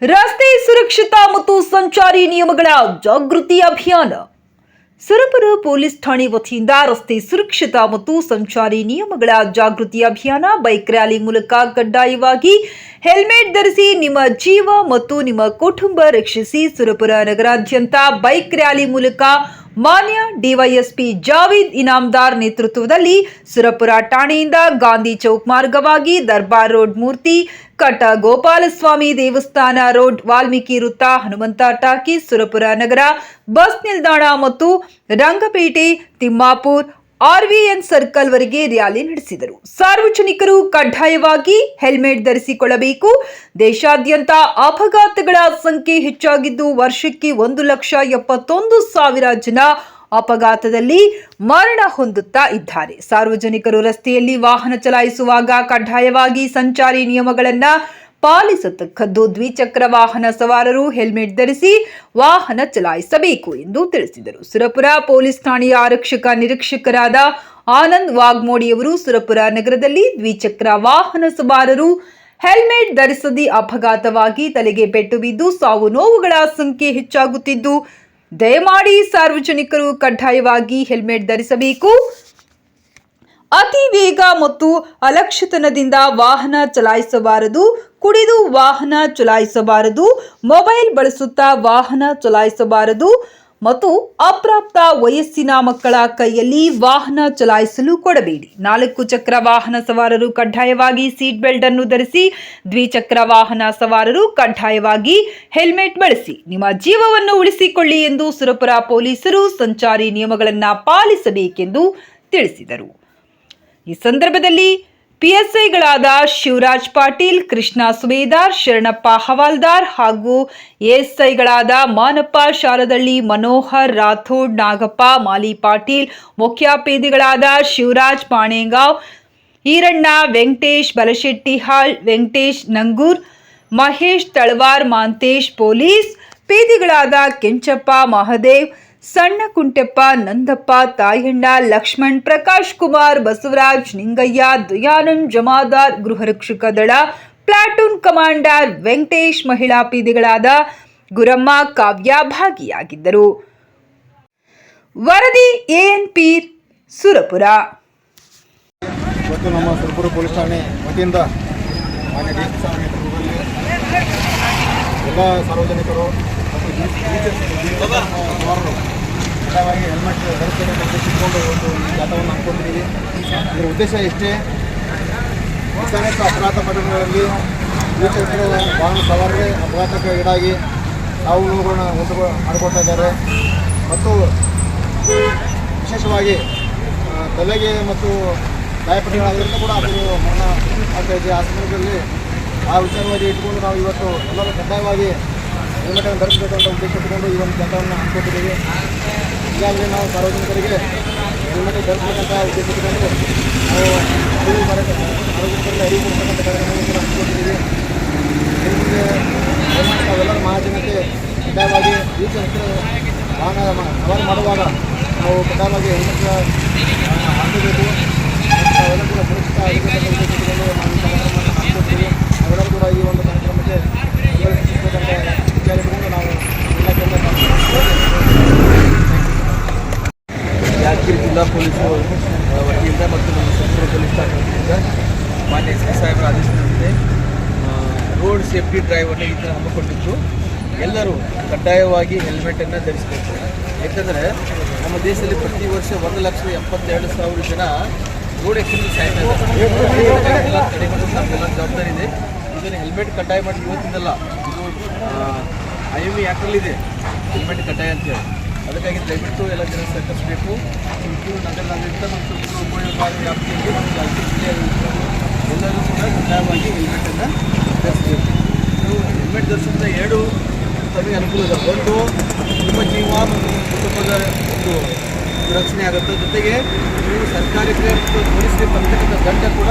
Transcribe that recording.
ರಸ್ತೆ ಸುರಕ್ಷತಾ ಮತ್ತು ಸಂಚಾರಿ ನಿಯಮಗಳ ಜಾಗೃತಿ ಅಭಿಯಾನ. ಸುರಪುರ ಪೊಲೀಸ್ ಠಾಣೆ ವತಿಯಿಂದ ರಸ್ತೆ ಸುರಕ್ಷತಾ ಮತ್ತು ಸಂಚಾರಿ ನಿಯಮಗಳ ಜಾಗೃತಿ ಅಭಿಯಾನ ಬೈಕ್ ರ್ಯಾಲಿ ಮೂಲಕ ಕಡ್ಡಾಯವಾಗಿ ಹೆಲ್ಮೆಟ್ ಧರಿಸಿ ನಿಮ್ಮ ಜೀವ ಮತ್ತು ನಿಮ್ಮ ಕುಟುಂಬ ರಕ್ಷಿಸಿ. ಸುರಪುರ ನಗರಾದ್ಯಂತ ಬೈಕ್ ರ್ಯಾಲಿ ಮೂಲಕ ಮಾನ್ಯ ಡಿವೈಎಸ್ಪಿ ಜಾವೇದ್ ಇನಾಮದಾರ್ ನೇತೃತ್ವದಲ್ಲಿ ಸುರಪುರ ಠಾಣೆಯಿಂದ ಗಾಂಧಿ ಚೌಕ್ ಮಾರ್ಗವಾಗಿ ದರ್ಬಾರ್ ರೋಡ್, ಮೂರ್ತಿ ಕಟ್ಟ, ಗೋಪಾಲಸ್ವಾಮಿ ದೇವಸ್ಥಾನ ರೋಡ್, ವಾಲ್ಮೀಕಿ ವೃತ್ತ, ಹನುಮಂತ ಟಾಕೀಸ್, ಸುರಪುರ ನಗರ ಬಸ್ ನಿಲ್ದಾಣ ಮತ್ತು ರಂಗಪೇಟೆ, ತಿಮ್ಮಾಪುರ್, ಆರ್ವಿಎನ್ ಸರ್ಕಲ್ ವರೆಗೆ ರ್ಯಾಲಿ ನಡೆಸಿದರು. ಸಾರ್ವಜನಿಕರು ಕಡ್ಡಾಯವಾಗಿ ಹೆಲ್ಮೆಟ್ ಧರಿಸಿಕೊಳ್ಳಬೇಕು. ದೇಶಾದ್ಯಂತ ಅಪಘಾತಗಳ ಸಂಖ್ಯೆ ಹೆಚ್ಚಾಗಿದ್ದು ವರ್ಷಕ್ಕೆ 1,71,000 ಜನ ಅಪಘಾತದಲ್ಲಿ ಮರಣ ಹೊಂದುತ್ತಾ ಇದ್ದಾರೆ. ಸಾರ್ವಜನಿಕರು ರಸ್ತೆಯಲ್ಲಿ ವಾಹನ ಚಲಾಯಿಸುವಾಗ ಕಡ್ಡಾಯವಾಗಿ ಸಂಚಾರಿ ನಿಯಮಗಳನ್ನು ಪಾಲಿಸತಕ್ಕದ್ದು. ದ್ವಿಚಕ್ರ ವಾಹನ ಸವಾರರು ಹೆಲ್ಮೆಟ್ ಧರಿಸಿ ವಾಹನ ಚಲಾಯಿಸಬೇಕು ಎಂದು ತಿಳಿಸಿದರು. ಸುರಪುರ ಪೊಲೀಸ್ ಠಾಣೆಯ ಆರಕ್ಷಕ ನಿರೀಕ್ಷಕರಾದ ಆನಂದ್ ವಾಗ್ಮೋಡಿಯವರು ಸುರಪುರ ನಗರದಲ್ಲಿ ದ್ವಿಚಕ್ರ ವಾಹನ ಸವಾರರು ಹೆಲ್ಮೆಟ್ ಧರಿಸದೆ ಅಪಘಾತವಾಗಿ ತಲೆಗೆ ಪೆಟ್ಟು ಬಿದ್ದು ಸಾವು ನೋವುಗಳ ಸಂಖ್ಯೆ ಹೆಚ್ಚಾಗುತ್ತಿದ್ದು, ದಯಮಾಡಿ ಸಾರ್ವಜನಿಕರು ಕಡ್ಡಾಯವಾಗಿ ಹೆಲ್ಮೆಟ್ ಧರಿಸಬೇಕು. ಅತಿ ವೇಗ ಮತ್ತು ಅಲಕ್ಷ್ಯತನದಿಂದ ವಾಹನ ಚಲಾಯಿಸಬಾರದು. ಕುಡಿದು ವಾಹನ ಚಲಾಯಿಸಬಾರದು. ಮೊಬೈಲ್ ಬಳಸುತ್ತಾ ವಾಹನ ಚಲಾಯಿಸಬಾರದು ಮತ್ತು ಅಪ್ರಾಪ್ತ ವಯಸ್ಸಿನ ಮಕ್ಕಳ ಕೈಯಲ್ಲಿ ವಾಹನ ಚಲಾಯಿಸಲು ಕೊಡಬೇಡಿ. 4 ಚಕ್ರ ವಾಹನ ಸವಾರರು ಕಡ್ಡಾಯವಾಗಿ ಸೀಟ್ ಬೆಲ್ಟ್ ಅನ್ನು ಧರಿಸಿ. ದ್ವಿಚಕ್ರ ವಾಹನ ಸವಾರರು ಕಡ್ಡಾಯವಾಗಿ ಹೆಲ್ಮೆಟ್ ಬಳಸಿ. ನಿಮ್ಮ ಜೀವವನ್ನು ಉಳಿಸಿಕೊಳ್ಳಿ ಎಂದು ಸುರಪುರ ಪೊಲೀಸರು ಸಂಚಾರಿ ನಿಯಮಗಳನ್ನು ಪಾಲಿಸಬೇಕೆಂದು ತಿಳಿಸಿದರು. ಈ ಸಂದರ್ಭದಲ್ಲಿ ಪಿಎಸ್ಐಗಳಾದ ಶಿವರಾಜ್ ಪಾಟೀಲ್, ಕೃಷ್ಣ ಸುಬೇದಾರ್, ಶರಣಪ್ಪ ಹವಾಲ್ದಾರ್ ಹಾಗೂ ಎಎಸ್ಐಗಳಾದ ಮಾನಪ್ಪ ಶಾರದಳ್ಳಿ, ಮನೋಹರ್ ರಾಥೋಡ್, ನಾಗಪ್ಪ, ಮಾಲಿ ಪಾಟೀಲ್, ಮುಖ್ಯೋಪಾಧ್ಯಾಯಗಳಾದ ಶಿವರಾಜ್ ಪಾಣೇಗಾಂವ್, ಈರಣ್ಣ, ವೆಂಕಟೇಶ್ ಬಲಶೆಟ್ಟಿಹಾಳ್, ವೆಂಕಟೇಶ್ ನಂಗೂರ್, ಮಹೇಶ್ ತಳವಾರ್, ಮಾಂತೇಶ್ ಪೊಲೀಸ್ ಪೇದೆಗಳಾದ ಕೆಂಚಪ್ಪ, ಮಹದೇವ್, ಸಣ್ಣ ಕುಂಟೆಪ್ಪ, ನಂದಪ್ಪ, ತಾಯಣ್ಣ, ಲಕ್ಷ್ಮಣ್, ಪ್ರಕಾಶ್ ಕುಮಾರ್, ಬಸವರಾಜ್, ನಿಂಗಯ್ಯ, ದಯಾನಂದ್, ಜಮಾದಾರ್, ಗೃಹರಕ್ಷಕ ದಳ ಪ್ಲಾಟೂನ್ ಕಮಾಂಡರ್ ವೆಂಕಟೇಶ್, ಮಹಿಳಾ ಪೇದೆಗಳಾದ ಗುರಮ್ಮ, ಕಾವ್ಯ ಭಾಗಿಯಾಗಿದ್ದರು. ವರದಿ ಎಎನ್ಪಿ ಸುರಪುರ. ಇವತ್ತು ನಮ್ಮ ಸುರಪುರ ಪೊಲೀಸ್ ಠಾಣೆ ವತಿಯಿಂದ ಮಾನ್ಯ ಡಿಎಸ್ಪಿ ನೇತೃತ್ವದಲ್ಲಿ ಎಲ್ಲ ಸಾರ್ವಜನಿಕರು ಮತ್ತು ಸವಾರರು ಕಡ್ಡಾಯವಾಗಿ ಹೆಲ್ಮೆಟ್ ಧರಿಸಬೇಕು ಅಂತ ತಿಳ್ಕೊಂಡು ಒಂದು ಜಾಥವನ್ನು ಹಮ್ಮಿಕೊಂಡಿದ್ದೀವಿ. ಇದರ ಉದ್ದೇಶ ಇಷ್ಟೇ, ಅಚಾನಕ ಅಪರಾಧ ಪ್ರಕರಣಗಳಲ್ಲಿ ದ್ವಿಚಕ್ರ ವಾಹನ ಸವಾರರೇ ಅಪಘಾತಕ್ಕೆ ಈಡಾಗಿ ಸಾವು ನೋವುಗಳನ್ನ ಉಂಟು ಮಾಡಿಕೊಳ್ತಾ ಇದ್ದಾರೆ ಮತ್ತು ವಿಶೇಷವಾಗಿ ತಲೆಗೆ ಮತ್ತು ಗಾಯಪಟ್ಟೆಗಳಾಗಿರೋದು ಕೂಡ ಅದು ಮರಣ ಆಗ್ತಾ ಇದೆ. ಆ ಸಂದರ್ಭದಲ್ಲಿ ಆ ವಿಚಾರವಾಗಿ ಇಟ್ಕೊಂಡು ನಾವು ಇವತ್ತು ಎಲ್ಲರೂ ಕಡ್ಡಾಯವಾಗಿ ಹೆಲ್ಮೆಟನ್ನು ಧರಿಸಬೇಕಂತ ಉದ್ದೇಶ ಇಟ್ಟುಕೊಂಡು ಈ ಒಂದು ಜಾಥವನ್ನು ಹಮ್ಮಿಕೊಂಡಿದ್ದೀವಿ. ಈಗಾಗಲೇ ನಾವು ಸಾರ್ವಜನಿಕರಿಗೆ ಹೆಲ್ಮೆಟ್ ಧರಿಸಬೇಕಂತ ಉದ್ದೇಶ ಇಟ್ಟುಕೊಂಡು ನಾವು ಸಾರ್ವಜನಿಕರಿಗೆ ಅರಿವು ಕೊಡ್ತಕ್ಕಂಥ ಕಾರ್ಯಕ್ರಮವನ್ನು ಕೂಡ ಹಮ್ಮಿಕೊಂಡಿದ್ದೀವಿ. ಮುಂದೆ ನಾವೆಲ್ಲರೂ ಮಹಾಜನತೆ ಕಡ್ಡಾಯವಾಗಿ ದ್ವಿಚಕ್ರ ವಾಹನ ಸವಾರಿ ಮಾಡುವಾಗ ನಾವು ಕಡ್ಡಾಯವಾಗಿ ಹೆಲ್ಮೆಟ್ ಹಾಕಬೇಕು. ನಾವೆಲ್ಲ ಕೂಡ ಸುರಕ್ಷಿತ ಆಗಿರತಕ್ಕಂಥ ಉದ್ದೇಶ ಇಟ್ಟುಕೊಂಡು ನಾವು ಈ ಕಾರ್ಯಕ್ರಮವನ್ನು ಹಮ್ಮಿಕೊಳ್ತೀವಿ. ನಾವೆಲ್ಲರೂ ಕೂಡ ಈ ಒಂದು ಕಾರ್ಯಕ್ರಮಕ್ಕೆ ವಿಚಾರ ಇಟ್ಟುಕೊಂಡು ನಾವು ಯಾದಗಿರಿ ಜಿಲ್ಲಾ ಪೊಲೀಸರು ವತಿಯಿಂದ ಮತ್ತು ನಮ್ಮ ಸುರಪುರ ಪೊಲೀಸ್ ಠಾಣೆ ವತಿಯಿಂದ ಮಾನ್ಯ ಎಸ್ ಪಿ ಸಾಹೇಬರ ಆದೇಶದಂತೆ ರೋಡ್ ಸೇಫ್ಟಿ ಡ್ರೈವನ್ನು ಈ ಥರ ಹಮ್ಮಿಕೊಂಡಿದ್ದು ಎಲ್ಲರೂ ಕಡ್ಡಾಯವಾಗಿ ಹೆಲ್ಮೆಟನ್ನು ಧರಿಸಬೇಕು. ಯಾಕಂದರೆ ನಮ್ಮ ದೇಶದಲ್ಲಿ ಪ್ರತಿ ವರ್ಷ 1,72,000 ಜನ ರೋಡ್ ಆಕ್ಸಿಡೆಂಟ್ ಸಾಯ್ತಾರೆ. ತಡೆಗಟ್ಟಲು ನಮ್ಮೆಲ್ಲ ಜವಾಬ್ದಾರಿ ಇದೆ. ಇದನ್ನು ಹೆಲ್ಮೆಟ್ ಕಡ್ಡಾಯ ಮಾಡಿ ಇವತ್ತಿಂದಲ್ಲ, ಇದು IME ಆ್ಯಕ್ಟಲ್ಲಿದೆ ಹೆಲ್ಮೆಟ್ ಕಡ್ಡಾಯ ಅಂತೇಳಿ. ಅದಕ್ಕಾಗಿ ದಯವಿಟ್ಟು ಎಲ್ಲ ಜನ ಸಹಕರಿಸಬೇಕು. ತುಮಕೂರು ನಗರದಾದ್ಯಂತ ಮತ್ತು ತುಮಕೂರು ಉಪವಿಭಾಗ ವ್ಯಾಪ್ತಿಯಲ್ಲಿ ಮತ್ತು ಯಾದಗಿರಿ ಜಿಲ್ಲೆಯ ಎಲ್ಲರೂ ಕೂಡ ಕಡ್ಡಾಯವಾಗಿ ಹೆಲ್ಮೆಟನ್ನು ಧರಿಸಬೇಕು. ನೀವು ಹೆಲ್ಮೆಟ್ ಧರಿಸೋದ್ರಿಂದ 2 ತಮಗೆ ಅನುಕೂಲ ಇದೆ. ಒಂದು, ನಿಮ್ಮ ಜೀವ ಮತ್ತು ನಿಮ್ಮ ಕುಟುಂಬದ ಒಂದು ರಕ್ಷಣೆ ಆಗುತ್ತೆ. ಜೊತೆಗೆ ನೀವು ಸರ್ಕಾರಕ್ಕೆ ಮತ್ತು ಪೊಲೀಸರಿಗೆ ಬರ್ತಕ್ಕಂಥ ದಂಡ ಕೂಡ